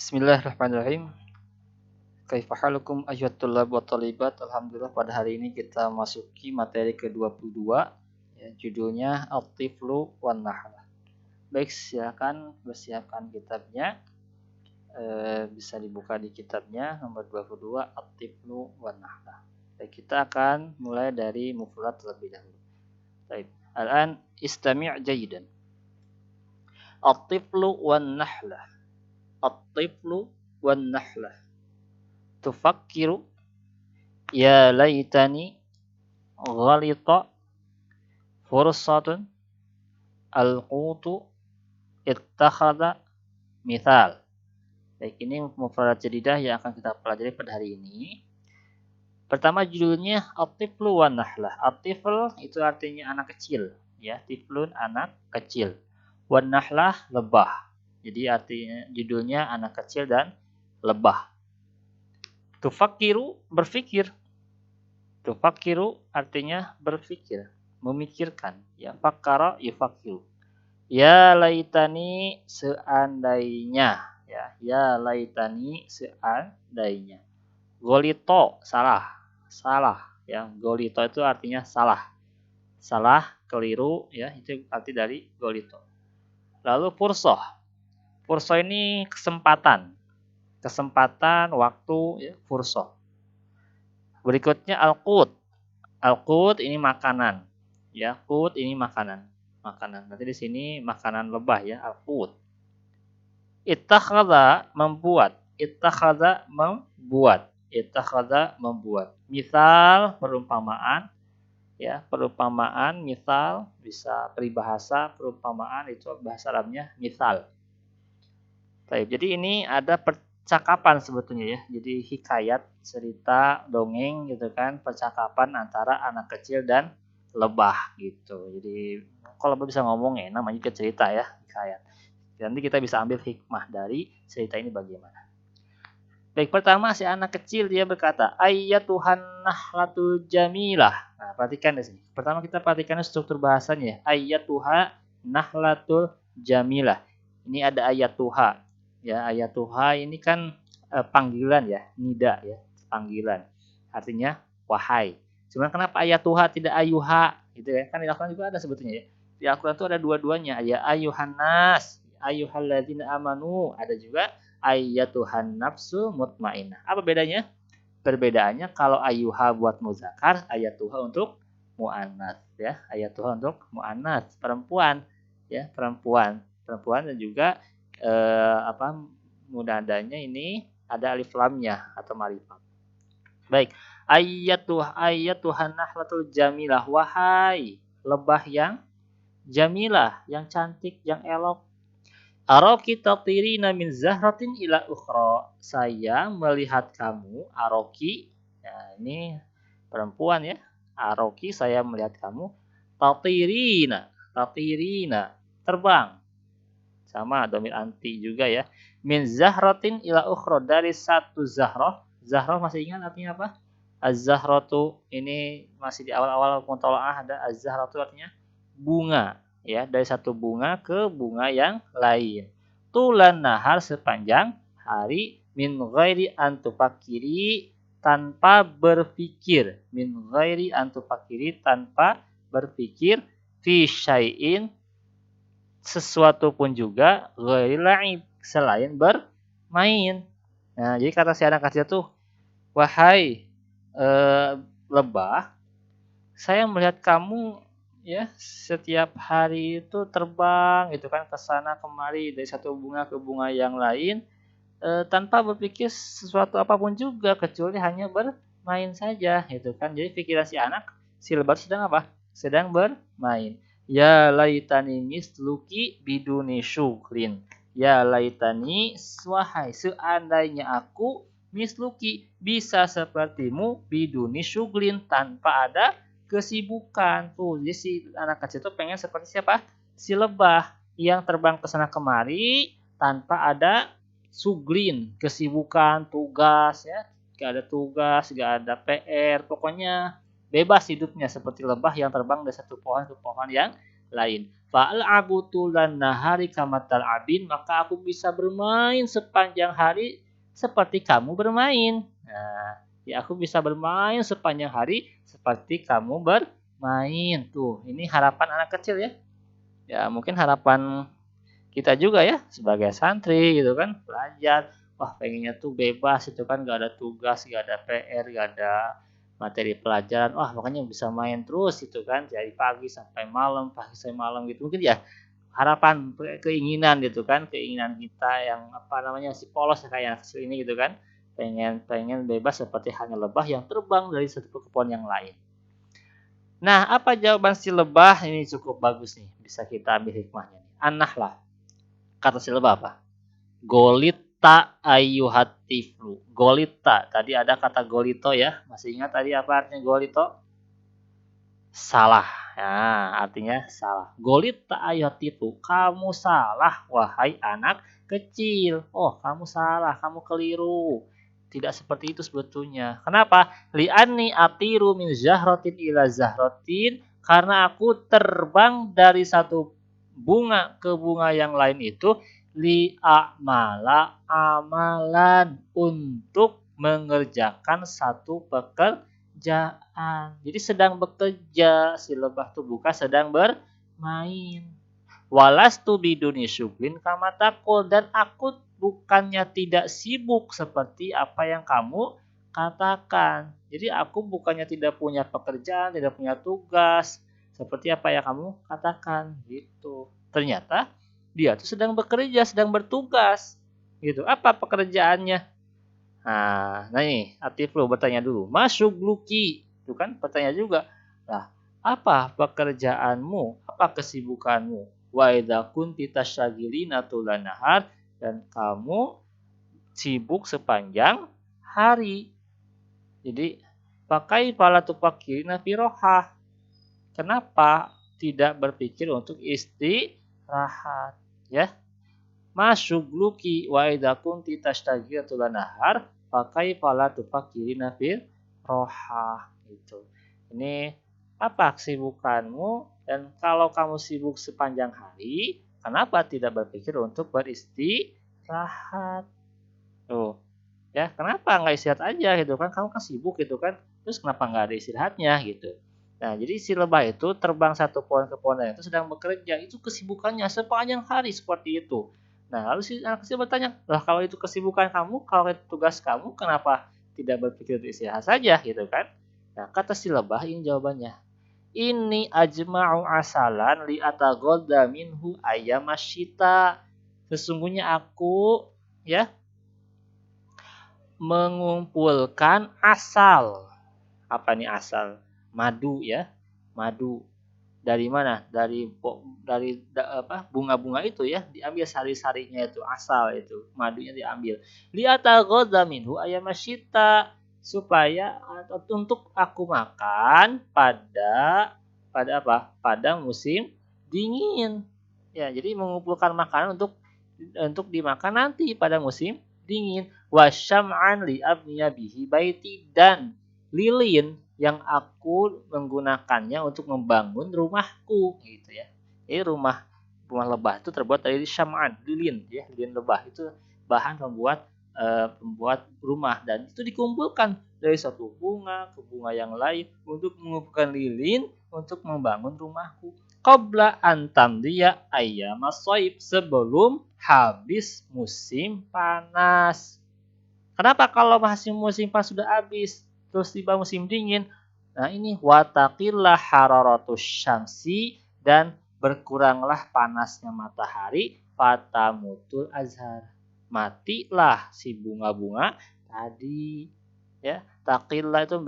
Bismillahirrahmanirrahim. Kaifa halukum ayyuhat tullab wa thalibat. Alhamdulillah pada hari ini kita masuki materi ke-22 ya, judulnya At-Tiflu wan Nahlah. Baik, silakan persiapkan kitabnya. Bisa dibuka di kitabnya nomor 22 At-Tiflu wan Nahlah. Baik, kita akan mulai dari mufrad terlebih dahulu. Baik, al-an istami' jayidan. At-Tiflu wan Nahlah. At-Tiflu wan Nahlah. Tufakkiru ya laitani ghalita fursatun al-qutu ittakhadha mithal. Baik, ini mufradat jadidah yang akan kita pelajari pada hari ini. Pertama judulnya At-Tiflu wan Nahlah. At-Tifl itu artinya anak kecil, ya. Tiflun anak kecil. Wan Nahlah lebah. Jadi artinya judulnya anak kecil dan lebah. Tufakiru berpikir. Tufakiru artinya berpikir, memikirkan. Ya, fakara yufakiru. Ya laitani seandainya. Ya laitani seandainya. Golito salah. Ya, golito itu artinya salah. Salah, keliru, ya, itu arti dari golito. Lalu fursoh. Fursoh ini kesempatan. Kesempatan, waktu, ya, fursoh. Berikutnya al-qut. Al-qut ini makanan. Ya, qut ini makanan. Nanti di sini makanan lebah, ya, al-qut. Ittakhadha membuat. Ittakhadha membuat. Misal perumpamaan, ya, perumpamaan misal bisa peribahasa, perumpamaan itu bahasa Arabnya misal. Baik, jadi ini ada percakapan sebetulnya, ya. Jadi hikayat, cerita, dongeng gitu kan, percakapan antara anak kecil dan lebah gitu. Jadi kalau lebah bisa ngomong ya, namanya juga cerita, ya, hikayat. Nanti kita bisa ambil hikmah dari cerita ini bagaimana. Baik, pertama si anak kecil dia berkata, Ayyatuhan nahlatul jamilah. Nah, perhatikan di sini. Pertama kita perhatikan struktur bahasanya. Ayyatuha nahlatul jamilah. Ini ada ayatuha. Ya, ayatuha ini kan panggilan, ya, nida, ya, panggilan. Artinya wahai. Cuma kenapa ayatuha tidak ayuha? Gitu ya. Kan di Al-Qur'an juga ada sebetulnya, ya. Di Al-Qur'an itu ada dua-duanya. Ya ayuhan nas, ayyuhalladzina amanu. Ada juga ayyatuhan nafsu mutmainnah. Apa bedanya? Perbedaannya kalau ayyuha buat muzakkar, ayatuha untuk muannats, ya. Ayatuha untuk muannats, perempuan, ya, perempuan dan juga munadanya ini ada alif lamnya atau marifat. Baik, ayyatuhan nahlatul jamilah, wahai lebah yang jamilah, yang cantik, yang elok. Aroki tatirina min zahratin ila ukhra. Saya melihat kamu, aroki. Nah, ini perempuan, ya. Aroki, saya melihat kamu. Tatirina, terbang. Sama domir anti juga, ya. Min zahratin ila ukhra, dari satu zahroh. Zahroh masih ingat artinya apa? Az-zahratu ini masih di awal-awal mutalaah ada az-zahratu artinya bunga, ya, dari satu bunga ke bunga yang lain. Tulan nahar sepanjang hari, min ghairi antufakiri, tanpa berpikir. Min ghairi antufakiri, tanpa berpikir. Fi syai'in, sesuatu pun juga, ghairi la'ib, selain bermain. Nah, jadi kata si anak kecil tuh, wahai lebah, saya melihat kamu, ya, setiap hari itu terbang gitu kan, ke sana kemari dari satu bunga ke bunga yang lain, tanpa berpikir sesuatu apapun juga kecuali hanya bermain saja gitu kan. Jadi pikiran si lebah sedang apa? Sedang bermain. Ya laitani misluki biduni syuklin. Ya laitani, wahai seandainya aku, misluki bisa sepertimu, biduni syuklin tanpa ada kesibukan. Tuh, jadi si anak kecil itu pengen seperti siapa? Si lebah yang terbang ke sana kemari tanpa ada suglin, kesibukan, tugas, ya. Gak ada tugas, gak ada PR, pokoknya bebas hidupnya seperti lebah yang terbang dari satu pohon ke pohon yang lain. fa'al'abu tulan nahari kama tal'abin, maka aku bisa bermain sepanjang hari seperti kamu bermain. Nah, ya aku bisa bermain sepanjang hari seperti kamu bermain. Tuh, ini harapan anak kecil ya. Ya, mungkin harapan kita juga ya sebagai santri gitu kan, belajar. Wah, pengennya tuh bebas itu kan, gak ada tugas, gak ada PR, gak ada materi pelajaran. Wah, makanya bisa main terus itu kan, dari pagi sampai malam gitu. Mungkin ya harapan, keinginan gitu kan, keinginan kita yang apa namanya, si polos kayak anak kecil ini gitu kan. Pengen bebas seperti hanya lebah yang terbang dari satu ke pohon yang lain. Nah, apa jawaban si lebah? Ini cukup bagus nih, bisa kita ambil hikmahnya. Anah lah. Kata si lebah apa? Golita ayyuhatiflu. Golita. Tadi ada kata golito ya. Masih ingat tadi apa artinya golito? Salah. Nah, artinya salah. Golita ayyuhatiflu. Kamu salah, wahai anak kecil. Oh, kamu salah. Kamu keliru. Tidak seperti itu sebetulnya. Kenapa? Li'anni atiru min zahratin ila zahratin. Karena aku terbang dari satu bunga ke bunga yang lain itu li'amala amalan, untuk mengerjakan satu pekerjaan. Jadi sedang bekerja, si lebah tuh bukan sedang bermain. Walastu biduni syuglin kama taqul, dan aku bukannya tidak sibuk seperti apa yang kamu katakan. Jadi aku bukannya tidak punya pekerjaan, tidak punya tugas seperti apa yang kamu katakan gitu. Ternyata dia tuh sedang bekerja, sedang bertugas gitu. Apa pekerjaannya? Nah ini Atiflu bertanya dulu. Masyugluki, itu kan bertanya juga. Nah, apa pekerjaanmu? Apa kesibukanmu? Wa idza kunti tasyagilina tulan nahar, dan kamu sibuk sepanjang hari. Jadi pakai pala tupakirina firohah. Kenapa tidak berpikir untuk istirahat? Ya, masyugluki wa idza kunti tashtagilatu lanahar pakai pala tupakirina fil rohah gitu. Ini apa kesibukanmu, dan kalau kamu sibuk sepanjang hari, kenapa tidak berpikir untuk beristirahat? Tuh, ya kenapa nggak istirahat aja gitu kan? Kamu kan sibuk gitu kan? Terus kenapa nggak ada istirahatnya gitu? Nah, jadi si lebah itu terbang satu pohon ke pohon lain itu sedang bekerja. Itu kesibukannya sepanjang hari seperti itu. Nah, lalu si anak kecil bertanya, lah kalau itu kesibukan kamu, kalau itu tugas kamu, kenapa tidak berpikir untuk istirahat saja gitu kan? Nah, kata si lebah ini jawabannya. Ini ajma'u asalan li atagodda minhu ayamasyita. Sesungguhnya aku ya mengumpulkan asal. Apa nih asal? Madu ya. Madu. Dari mana? Dari bunga-bunga itu ya, diambil sari-sarinya itu, asal itu, madunya diambil. Li'ataghadza minhu ayamasyita, supaya untuk aku makan pada apa? Pada musim dingin. Ya, jadi mengumpulkan makanan untuk dimakan nanti pada musim dingin. Wasyam'an li abniya bihi baiti, dan lilin yang aku menggunakannya untuk membangun rumahku gitu ya. Jadi rumah lebah itu terbuat dari syam'an, lilin ya, lilin lebah itu bahan pembuat rumah, dan itu dikumpulkan dari satu bunga ke bunga yang lain untuk mengumpulkan lilin untuk membangun rumahku. Qabla antam dia ayyam as-shaib, sebelum habis musim panas. Kenapa kalau masih musim panas sudah habis, terus tiba musim dingin? Nah ini watakillah hararatus syamsi, dan berkuranglah panasnya matahari, fatamutul azhar, matilah si bunga-bunga tadi. Ya, takillah itu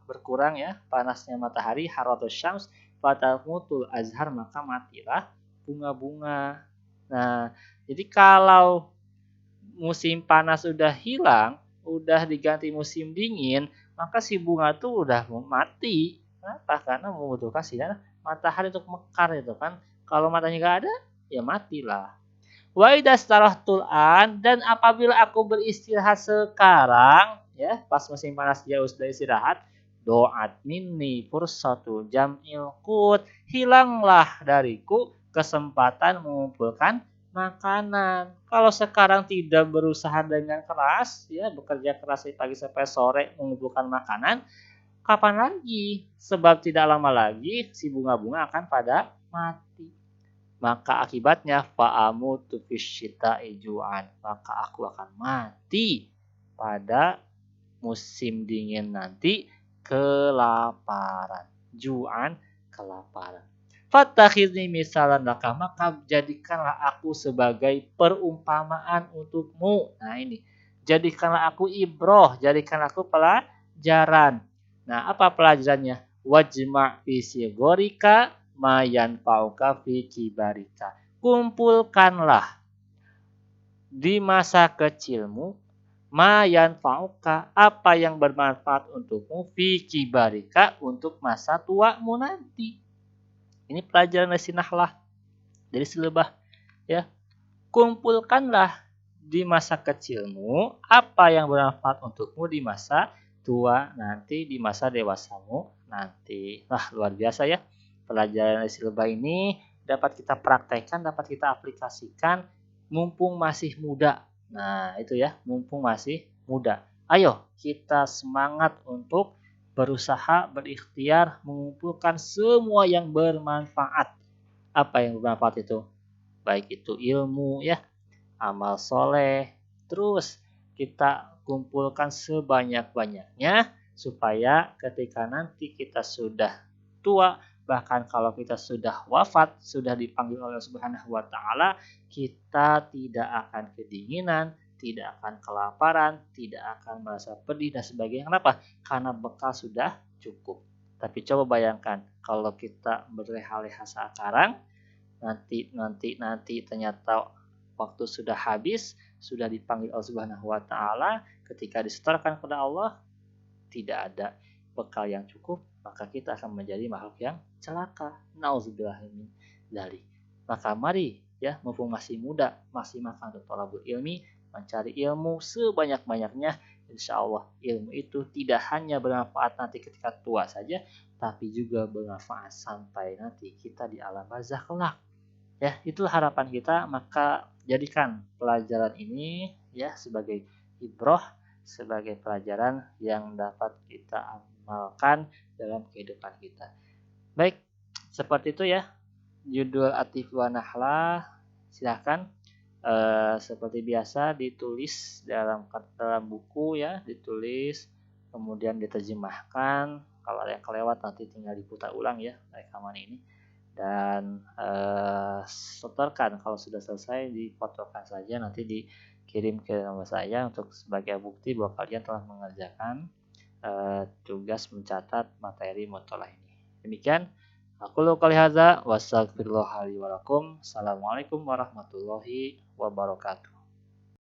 berkurang ya panasnya matahari, hararatus syams, fatamutul azhar, maka matilah bunga-bunga. Nah, jadi kalau musim panas udah hilang, udah diganti musim dingin, maka si bunga tuh udah mau mati. Kenapa? Karena membutuhkan sinar matahari untuk mekar itu kan. Kalau matanya nggak ada, ya matilah. Wa idastarahtul an, dan apabila aku beristirahat sekarang, ya pas musim panas dia sudah istirahat, doat minni fursatu jam'il qut, hilanglah dariku kesempatan mengumpulkan makanan. Kalau sekarang tidak berusaha dengan keras, ya bekerja keras dari pagi sampai sore mengumpulkan makanan, kapan lagi? Sebab tidak lama lagi si bunga-bunga akan pada mati. Maka akibatnya fa'amutu fisyita'i ju'an, maka aku akan mati pada musim dingin nanti kelaparan. Ju'an, kelaparan. Fattakhidni misalan laka, maka jadikanlah aku sebagai perumpamaan untukmu. Nah ini, jadikanlah aku ibroh, jadikanlah aku pelajaran. Nah apa pelajarannya? Wajma' fi sigorika mayan fauka fi kibarika. Kumpulkanlah di masa kecilmu mayan fauka, apa yang bermanfaat untukmu fi kibarika, untuk masa tuamu nanti. Ini pelajaran dari Nahlah, dari Silebah ya. Kumpulkanlah di masa kecilmu apa yang bermanfaat untukmu di masa tua nanti, di masa dewasamu nanti. Wah, luar biasa ya. Pelajaran dari Silebah ini dapat kita praktekkan, dapat kita aplikasikan mumpung masih muda. Nah, itu ya, mumpung masih muda. Ayo, kita semangat untuk berusaha, berikhtiar, mengumpulkan semua yang bermanfaat. Apa yang bermanfaat itu? Baik itu ilmu ya, amal soleh, terus kita kumpulkan sebanyak-banyaknya supaya ketika nanti kita sudah tua, bahkan kalau kita sudah wafat, sudah dipanggil oleh Subhanahu wa Ta'ala, kita tidak akan kedinginan, tidak akan kelaparan, tidak akan merasa pedih dan sebagainya. Kenapa? Karena bekal sudah cukup. Tapi coba bayangkan kalau kita berleha-leha sekarang, nanti ternyata waktu sudah habis, sudah dipanggil Allah Subhanahu wa Ta'ala, ketika disetorkan kepada Allah tidak ada bekal yang cukup, maka kita akan menjadi makhluk yang celaka. Nauzubillah min dzalik. Maka mari ya, mumpung masih muda, masih makan untuk thalabul ilmi, mencari ilmu sebanyak-banyaknya. Insya Allah ilmu itu tidak hanya bermanfaat nanti ketika tua saja, tapi juga bermanfaat sampai nanti kita di alam barzakh kelak. Ya, itulah harapan kita. Maka jadikan pelajaran ini ya sebagai ibroh, sebagai pelajaran yang dapat kita amalkan dalam kehidupan kita. Baik, seperti itu ya judul Atif wa Nahlah. Silahkan seperti biasa ditulis dalam buku ya, ditulis kemudian diterjemahkan. Kalau ada yang kelewat nanti tinggal diputar ulang ya rekaman ini. Dan setorkan kalau sudah selesai, difotokan saja, nanti dikirim ke nomor saya untuk sebagai bukti bahwa kalian telah mengerjakan tugas mencatat materi muthalah ini. Demikian aku qouli hadza wa astaghfirullah li wa lakum. Assalamualaikum warahmatullahi wabarakatuh.